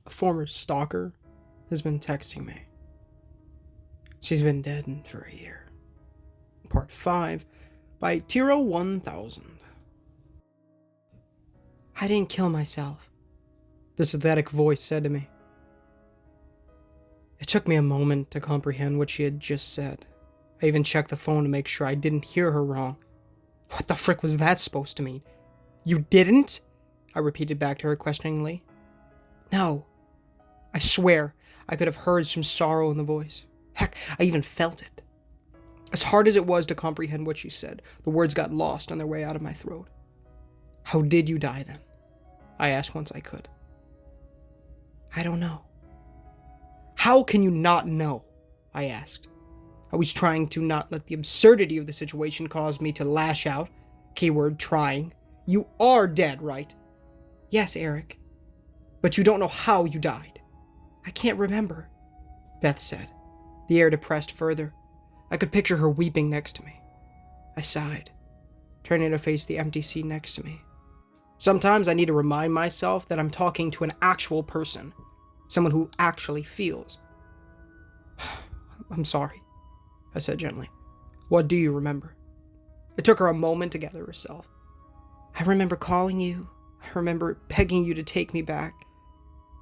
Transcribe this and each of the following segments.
A former stalker has been texting me. She's been dead for a year. Part 5 by Tiro 1000. I didn't kill myself, the synthetic voice said to me. It took me a moment to comprehend what she had just said. I even checked the phone to make sure I didn't hear her wrong. What the frick was that supposed to mean? You didn't? I repeated back to her questioningly. No. I swear I could have heard some sorrow in the voice. Heck, I even felt it. As hard as it was to comprehend what she said, the words got lost on their way out of my throat. How did you die then? I asked once I could. I don't know. How can you not know? I asked. I was trying to not let the absurdity of the situation cause me to lash out. Keyword trying. You are dead, right? Yes, Eric. But you don't know how you died. I can't remember, Beth said, the air depressed further. I could picture her weeping next to me. I sighed, turning to face the empty seat next to me. Sometimes I need to remind myself that I'm talking to an actual person, someone who actually feels. I'm sorry, I said gently. What do you remember? It took her a moment to gather herself. I remember calling you. I remember begging you to take me back.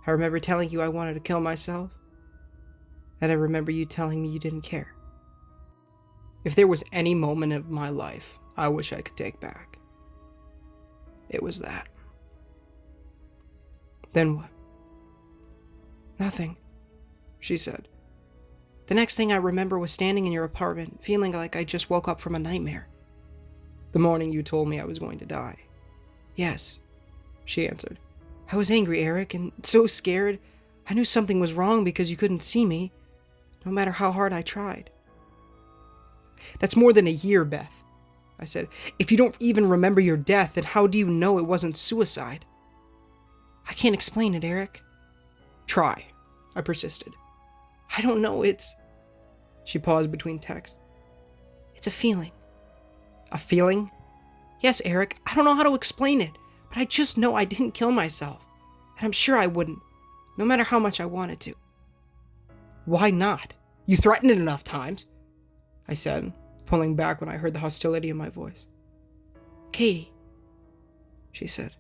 I remember telling you I wanted to kill myself. And I remember you telling me you didn't care. If there was any moment of my life I wish I could take back, it was that. Then what? Nothing, she said. The next thing I remember was standing in your apartment, feeling like I just woke up from a nightmare. The morning you told me I was going to die. Yes, she answered. I was angry, Eric, and so scared. I knew something was wrong because you couldn't see me, no matter how hard I tried. That's more than a year, Beth, I said. If you don't even remember your death, then how do you know it wasn't suicide? I can't explain it, Eric. Try, I persisted. I don't know, She paused between texts. It's a feeling. A feeling? Yes, Eric, I don't know how to explain it, but I just know I didn't kill myself, and I'm sure I wouldn't, no matter how much I wanted to. Why not? You threatened it enough times, I said, pulling back when I heard the hostility in my voice. Katie, she said.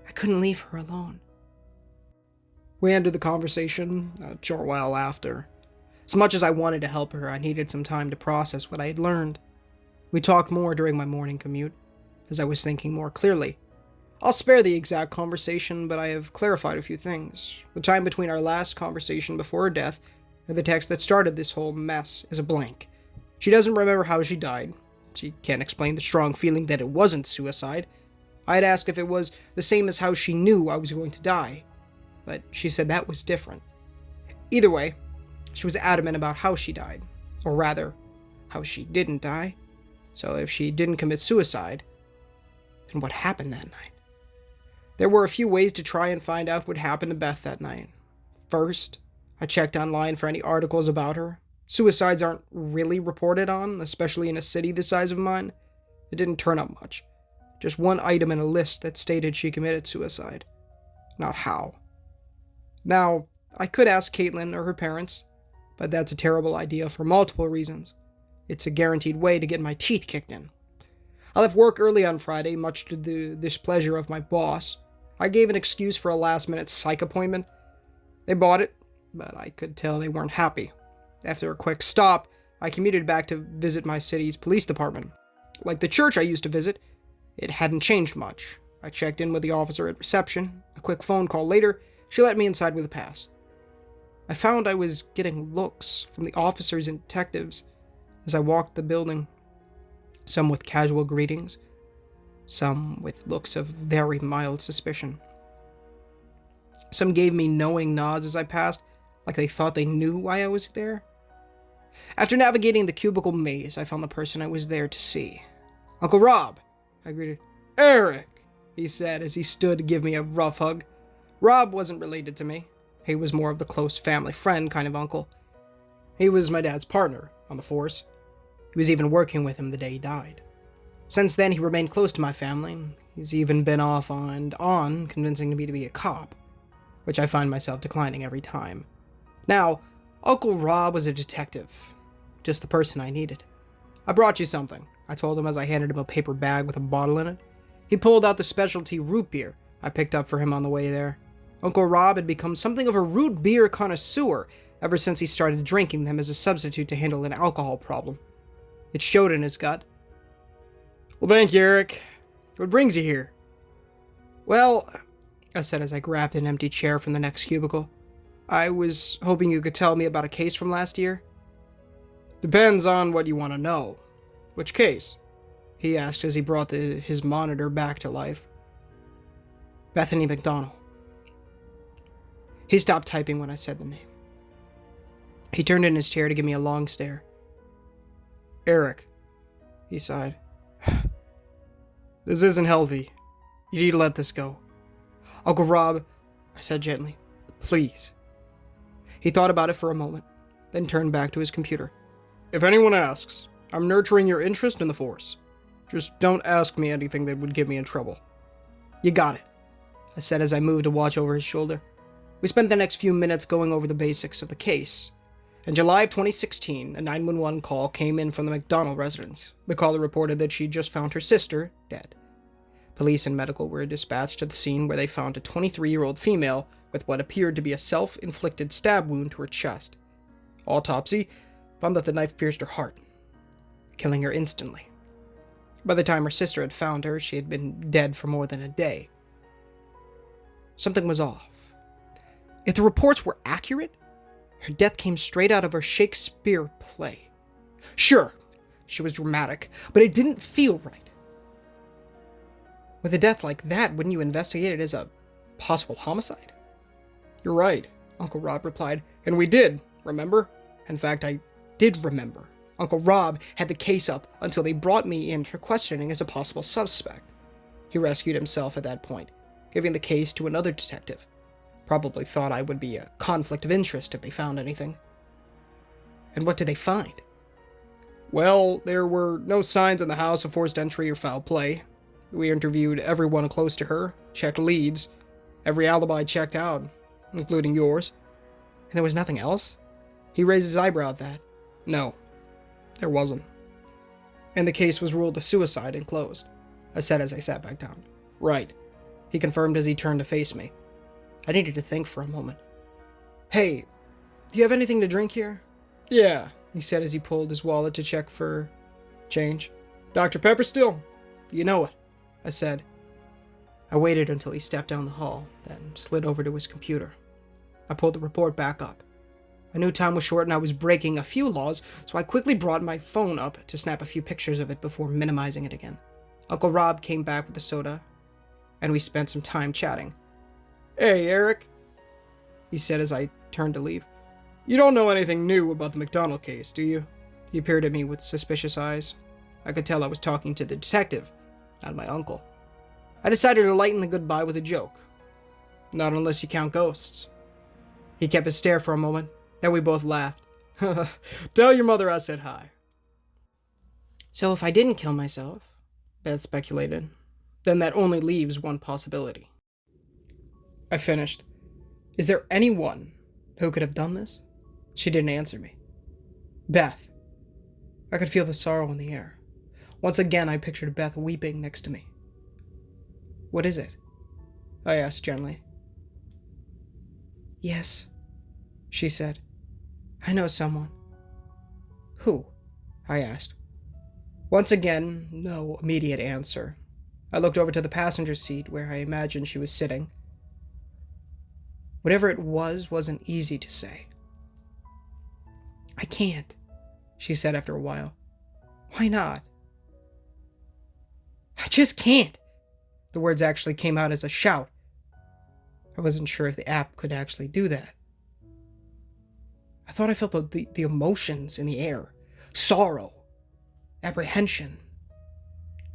I couldn't leave her alone. We ended the conversation a short while after. As much as I wanted to help her, I needed some time to process what I had learned. We talked more during my morning commute, as I was thinking more clearly. I'll spare the exact conversation, but I have clarified a few things. The time between our last conversation before her death and the text that started this whole mess is a blank. She doesn't remember how she died. She can't explain the strong feeling that it wasn't suicide. I had asked if it was the same as how she knew I was going to die, but she said that was different. Either way, she was adamant about how she died, or rather, how she didn't die. So if she didn't commit suicide, then what happened that night? There were a few ways to try and find out what happened to Beth that night. First, I checked online for any articles about her. Suicides aren't really reported on, especially in a city the size of mine. It didn't turn up much. Just one item in a list that stated she committed suicide. Not how. Now, I could ask Caitlin or her parents, but that's a terrible idea for multiple reasons. It's a guaranteed way to get my teeth kicked in. I left work early on Friday, much to the displeasure of my boss. I gave an excuse for a last-minute psych appointment. They bought it, but I could tell they weren't happy. After a quick stop, I commuted back to visit my city's police department. Like the church I used to visit, it hadn't changed much. I checked in with the officer at reception. A quick phone call later, she let me inside with a pass. I found I was getting looks from the officers and detectives as I walked the building. Some with casual greetings, some with looks of very mild suspicion. Some gave me knowing nods as I passed, like they thought they knew why I was there. After navigating the cubicle maze, I found the person I was there to see. Uncle Rob, I greeted. Eric, he said as he stood to give me a rough hug. Rob wasn't related to me. He was more of the close family friend kind of uncle. He was my dad's partner on the force. He was even working with him the day he died. Since then, he remained close to my family. He's even been off and on, convincing me to be a cop. which I find myself declining every time. Now, Uncle Rob was a detective. Just the person I needed. "I brought you something," I told him as I handed him a paper bag with a bottle in it. He pulled out the specialty root beer I picked up for him on the way there. Uncle Rob had become something of a root beer connoisseur ever since he started drinking them as a substitute to handle an alcohol problem. It showed in his gut. "Well, thank you, Eric. What brings you here?" "Well," I said as I grabbed an empty chair from the next cubicle, "I was hoping you could tell me about a case from last year." "Depends on what you want to know. Which case?" he asked as he brought his monitor back to life. "Bethany McDonald." He stopped typing when I said the name. He turned in his chair to give me a long stare. "Eric," he sighed. "This isn't healthy. You need to let this go." "Uncle Rob," I said gently, "please." He thought about it for a moment, then turned back to his computer. "If anyone asks, I'm nurturing your interest in the Force. Just don't ask me anything that would get me in trouble." "You got it," I said as I moved to watch over his shoulder. We spent the next few minutes going over the basics of the case. In July of 2016, a 911 call came in from the McDonald residence. The caller reported that she just found her sister dead. Police and medical were dispatched to the scene where they found a 23-year-old female with what appeared to be a self-inflicted stab wound to her chest. Autopsy found that the knife pierced her heart, killing her instantly. By the time her sister had found her, she had been dead for more than a day. Something was off. If the reports were accurate, her death came straight out of a Shakespeare play. Sure, she was dramatic, but it didn't feel right. With a death like that, wouldn't you investigate it as a possible homicide? "You're right," Uncle Rob replied. "And we did, remember? In fact, I did remember. Uncle Rob had the case up until they brought me in for questioning as a possible suspect. He rescued himself at that point, giving the case to another detective. Probably thought I would be a conflict of interest if they found anything." "And what did they find?" "Well, there were no signs in the house of forced entry or foul play. We interviewed everyone close to her, checked leads. Every alibi checked out, including yours." "And there was nothing else?" He raised his eyebrow at that. "No, there wasn't." "And the case was ruled a suicide and closed," I said as I sat back down. "Right," he confirmed as he turned to face me. I needed to think for a moment. "Hey, do you have anything to drink here?" "Yeah," he said as he pulled his wallet to check for change. "Dr. Pepper still?" "You know it," I said. I waited until he stepped down the hall, then slid over to his computer. I pulled the report back up. I knew time was short and I was breaking a few laws, so I quickly brought my phone up to snap a few pictures of it before minimizing it again. Uncle Rob came back with the soda, and we spent some time chatting. "Hey, Eric," he said as I turned to leave. "You don't know anything new about the McDonald case, do you?" He peered at me with suspicious eyes. I could tell I was talking to the detective, not my uncle. I decided to lighten the goodbye with a joke. "Not unless you count ghosts." He kept his stare for a moment, then we both laughed. "Tell your mother I said hi." "So if I didn't kill myself," Beth speculated, "then that only leaves one possibility." I finished. "Is there anyone who could have done this?" She didn't answer me. "Beth." I could feel the sorrow in the air. Once again, I pictured Beth weeping next to me. "What is it?" I asked gently. "Yes," she said. "I know someone." "Who?" I asked. Once again, no immediate answer. I looked over to the passenger seat where I imagined she was sitting. Whatever it wasn't easy to say. "I can't," she said after a while. "Why not?" "I just can't." The words actually came out as a shout. I wasn't sure if the app could actually do that. I thought I felt the emotions in the air. Sorrow, apprehension,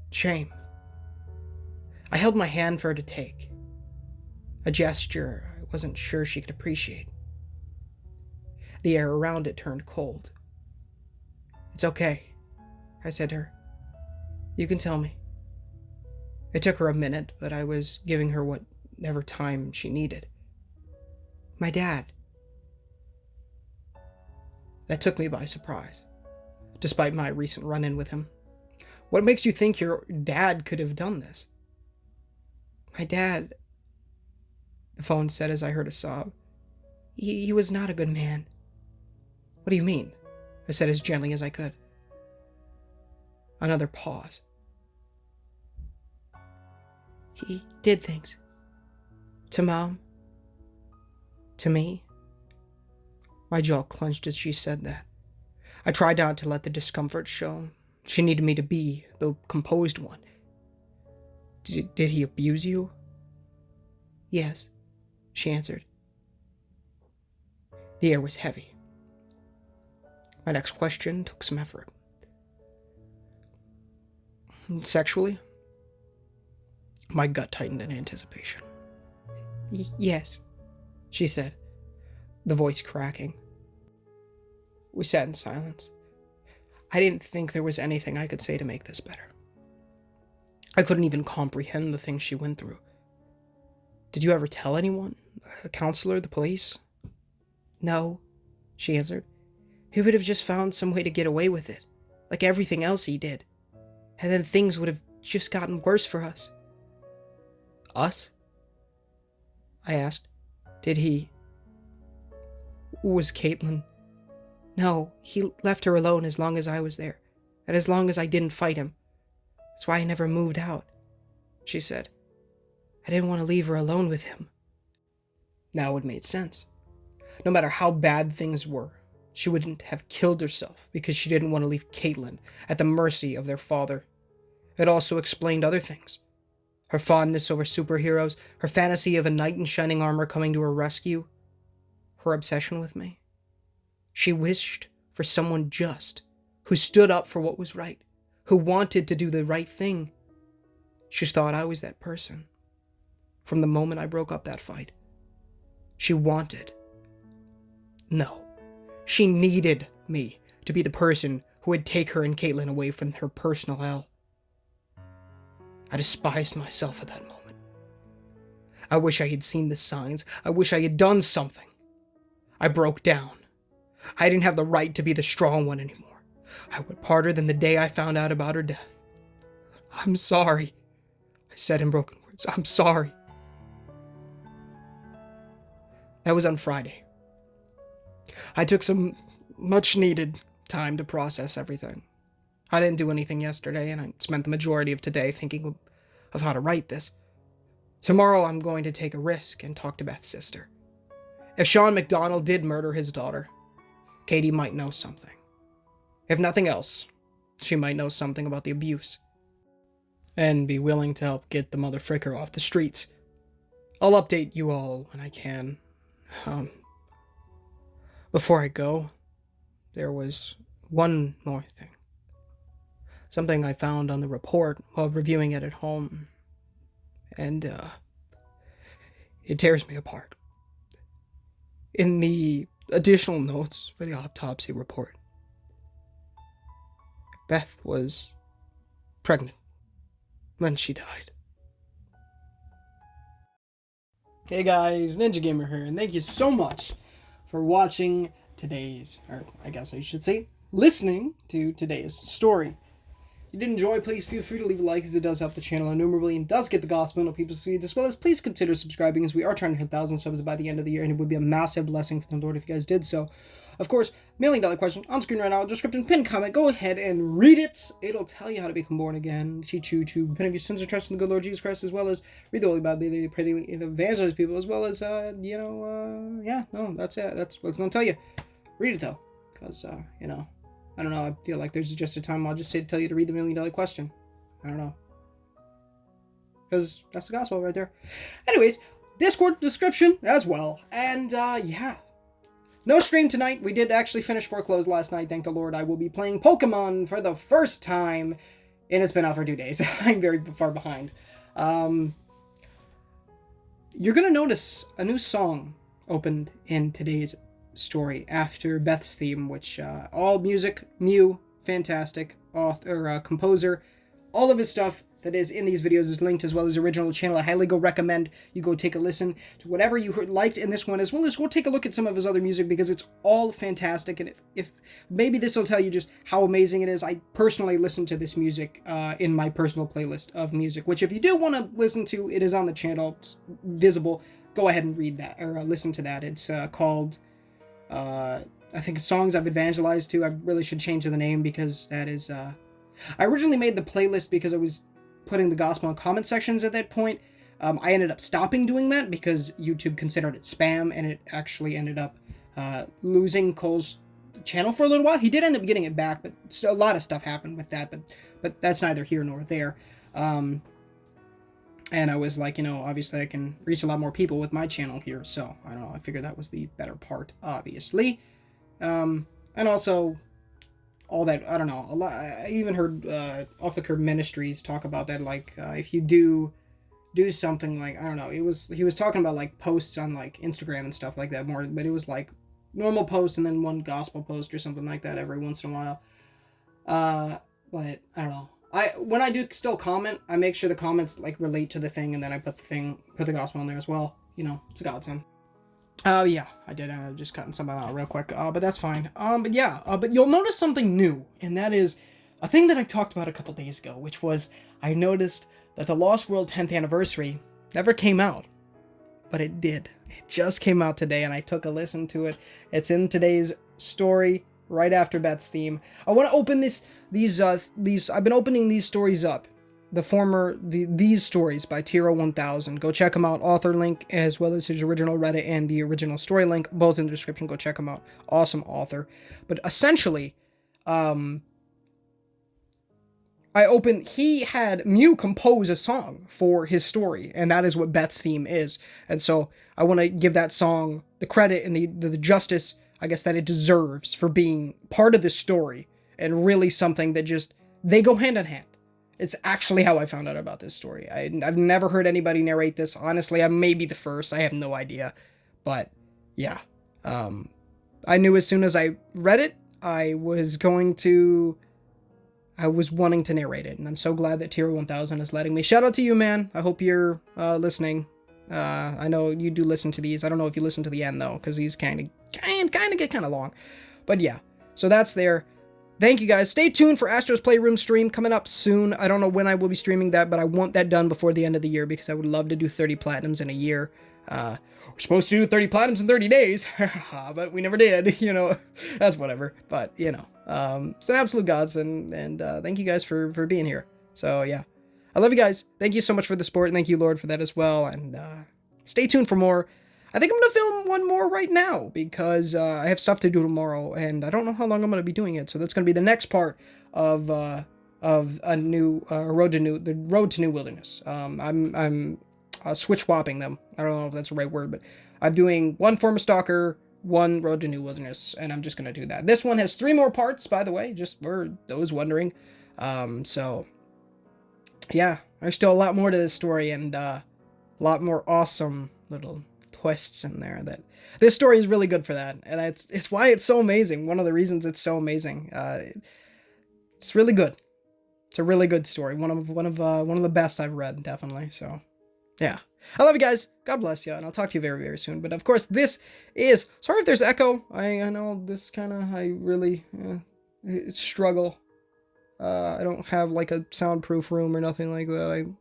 shame. I held my hand for her to take. A gesture I wasn't sure she could appreciate. The air around it turned cold. "It's okay," I said to her. "You can tell me." It took her a minute, but I was giving her whatever time she needed. My dad. That took me by surprise, despite my recent run-in with him. What makes you think your dad could have done this? My dad, the phone said as I heard a sob. He was not a good man. What do you mean? I said as gently as I could. Another pause. He did things. To Mom. To me. My jaw clenched as she said that. I tried not to let the discomfort show. She needed me to be the composed one. Did he abuse you? Yes, she answered. The air was heavy. My next question took some effort. Sexually? My gut tightened in anticipation. Yes, she said, the voice cracking. We sat in silence. I didn't think there was anything I could say to make this better. I couldn't even comprehend the things she went through. Did you ever tell anyone? A counselor, the police? No, she answered. He would have just found some way to get away with it, like everything else he did. And then things would have just gotten worse for us. Us? I asked. Did he? Was Caitlin? No, he left her alone as long as I was there, and as long as I didn't fight him. That's why I never moved out, she said. I didn't want to leave her alone with him. Now it made sense. No matter how bad things were, she wouldn't have killed herself because she didn't want to leave Caitlin at the mercy of their father. It also explained other things. Her fondness over superheroes, her fantasy of a knight in shining armor coming to her rescue, her obsession with me. She wished for someone just, who stood up for what was right, who wanted to do the right thing. She thought I was that person. From the moment I broke up that fight. She wanted. No. She needed me to be the person who would take her and Caitlin away from her personal hell. I despised myself at that moment. I wish I had seen the signs. I wish I had done something. I broke down. I didn't have the right to be the strong one anymore. I went harder than the day I found out about her death. I'm sorry, I said in broken words. I'm sorry. That was on Friday. I took some much-needed time to process everything. I didn't do anything yesterday, and I spent the majority of today thinking of how to write this. Tomorrow I'm going to take a risk and talk to Beth's sister. If Sean McDonald did murder his daughter, Katie might know something. If nothing else, she might know something about the abuse. And be willing to help get the mother fricker off the streets. I'll update you all when I can. Before I go, there was one more thing. Something I found on the report while reviewing it at home. And, it tears me apart. In the additional notes for the autopsy report, Beth was pregnant when she died. Hey guys, Ninja Gamer here, and thank you so much for watching today's, or I guess I should say, listening to today's story. If you did enjoy, please feel free to leave a like, as it does help the channel innumerably and does get the gospel into people's feeds, as well as please consider subscribing, as we are trying to hit 1,000 subs by the end of the year, and it would be a massive blessing for the Lord if you guys did so. Of course, $1,000,000 question on screen right now, description, pinned comment, go ahead and read it. It'll tell you how to become born again, teach you to repent of your sins and trust in the good Lord Jesus Christ, as well as read the Holy Bible daily, pray daily, and evangelize people, as well as, that's it. That's what it's going to tell you. Read it, though, because, I don't know, I feel like there's just a time I'll just say to tell you to read the $1,000,000 question. I don't know. Because that's the gospel right there. Anyways, Discord description as well. And, yeah. No stream tonight. We did actually finish Foreclosed last night. Thank the Lord. I will be playing Pokemon for the first time. And it's been out for 2 days. I'm very far behind. You're going to notice a new song opened in today's story after Beth's theme, which all music, Mew, fantastic, author, composer, all of his stuff that is in these videos is linked, as well as the original channel. I highly recommend you go take a listen to whatever you liked in this one, as well as go take a look at some of his other music, because it's all fantastic. And if maybe this will tell you just how amazing it is. I personally listen to this music in my personal playlist of music, which if you do want to listen to, it is on the channel. It's visible. Go ahead and read that, or listen to that. It's called, I think, Songs I've Evangelized To. I really should change the name, because that is, I originally made the playlist because I was putting the gospel in comment sections at that point. I ended up stopping doing that because YouTube considered it spam, and it actually ended up losing Cole's channel for a little while. He did end up getting it back, but a lot of stuff happened with that, but that's neither here nor there. And I was like, obviously I can reach a lot more people with my channel here, so I don't know, I figured that was the better part, obviously. And also, all that, I don't know, a lot, I even heard Off the Curb Ministries talk about that, like, if you do something like, I don't know, he was talking about, like, posts on, like, Instagram and stuff like that more, but it was, like, normal post and then one gospel post or something like that every once in a while. But, I don't know. When I do still comment, I make sure the comments, like, relate to the thing, and then I put the gospel in there as well. It's a godsend. Yeah, I did, just cutting something out real quick, but that's fine. But yeah, but you'll notice something new, and that is a thing that I talked about a couple days ago, which was, I noticed that the Lost World 10th anniversary never came out, but it did. It just came out today, and I took a listen to it. It's in today's story, right after Beth's theme. I want to open these, I've been opening these stories up. These stories by Tiro 1000. Go check them out. Author link, as well as his original Reddit and the original story link, both in the description. Go check them out. Awesome author. But essentially, he had Mew compose a song for his story, and that is what Beth's theme is. And so I want to give that song the credit and the justice, I guess, that it deserves for being part of this story, and really something that just, they go hand in hand. It's actually how I found out about this story. I've never heard anybody narrate this. Honestly, I may be the first. I have no idea. But, yeah. I knew as soon as I read it, I was wanting to narrate it. And I'm so glad that Tiro 1000 is letting me. Shout out to you, man. I hope you're listening. I know you do listen to these. I don't know if you listen to the end, though, because these kind of get kind of long. But, yeah. So that's there. Thank you, guys. Stay tuned for Astro's Playroom stream coming up soon. I don't know when I will be streaming that, but I want that done before the end of the year, because I would love to do 30 platinums in a year. We're supposed to do 30 platinums in 30 days, but we never did, That's whatever. But, it's an absolute godsend, and thank you guys for being here. So, yeah. I love you guys. Thank you so much for the support, and thank you, Lord, for that as well. And stay tuned for more. I think I'm going to film one more right now, because I have stuff to do tomorrow, and I don't know how long I'm going to be doing it. So that's going to be the next part of a new road to new wilderness. I'm switch swapping them. I don't know if that's the right word, but I'm doing one former stalker, one road to new wilderness, and I'm just going to do that. This one has 3 more parts, by the way, just for those wondering. So yeah, there's still a lot more to this story, and a lot more awesome little twists in there. That this story is really good for that, and it's why it's so amazing. One of the reasons it's so amazing. It's really good. It's a really good story. One of the best I've read, definitely. So yeah, I love you guys. God bless you, and I'll talk to you very, very soon. But of course, this is, sorry if there's echo. I know this kind of, I really struggle. I don't have like a soundproof room or nothing like that.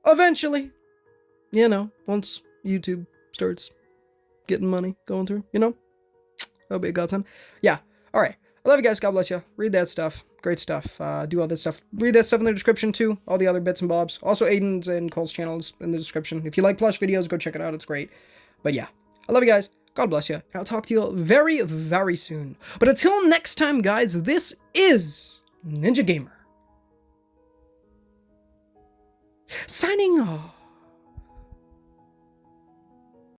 Eventually, once YouTube starts getting money going through, that'll be a godsend. Yeah. All right. I love you guys. God bless you. Read that stuff. Great stuff. Do all that stuff. Read that stuff in the description too. All the other bits and bobs. Also, Aiden's and Cole's channels in the description. If you like plush videos, go check it out. It's great. But yeah, I love you guys. God bless you. And I'll talk to you very, very soon. But until next time, guys, this is Ninja Gamer, signing off.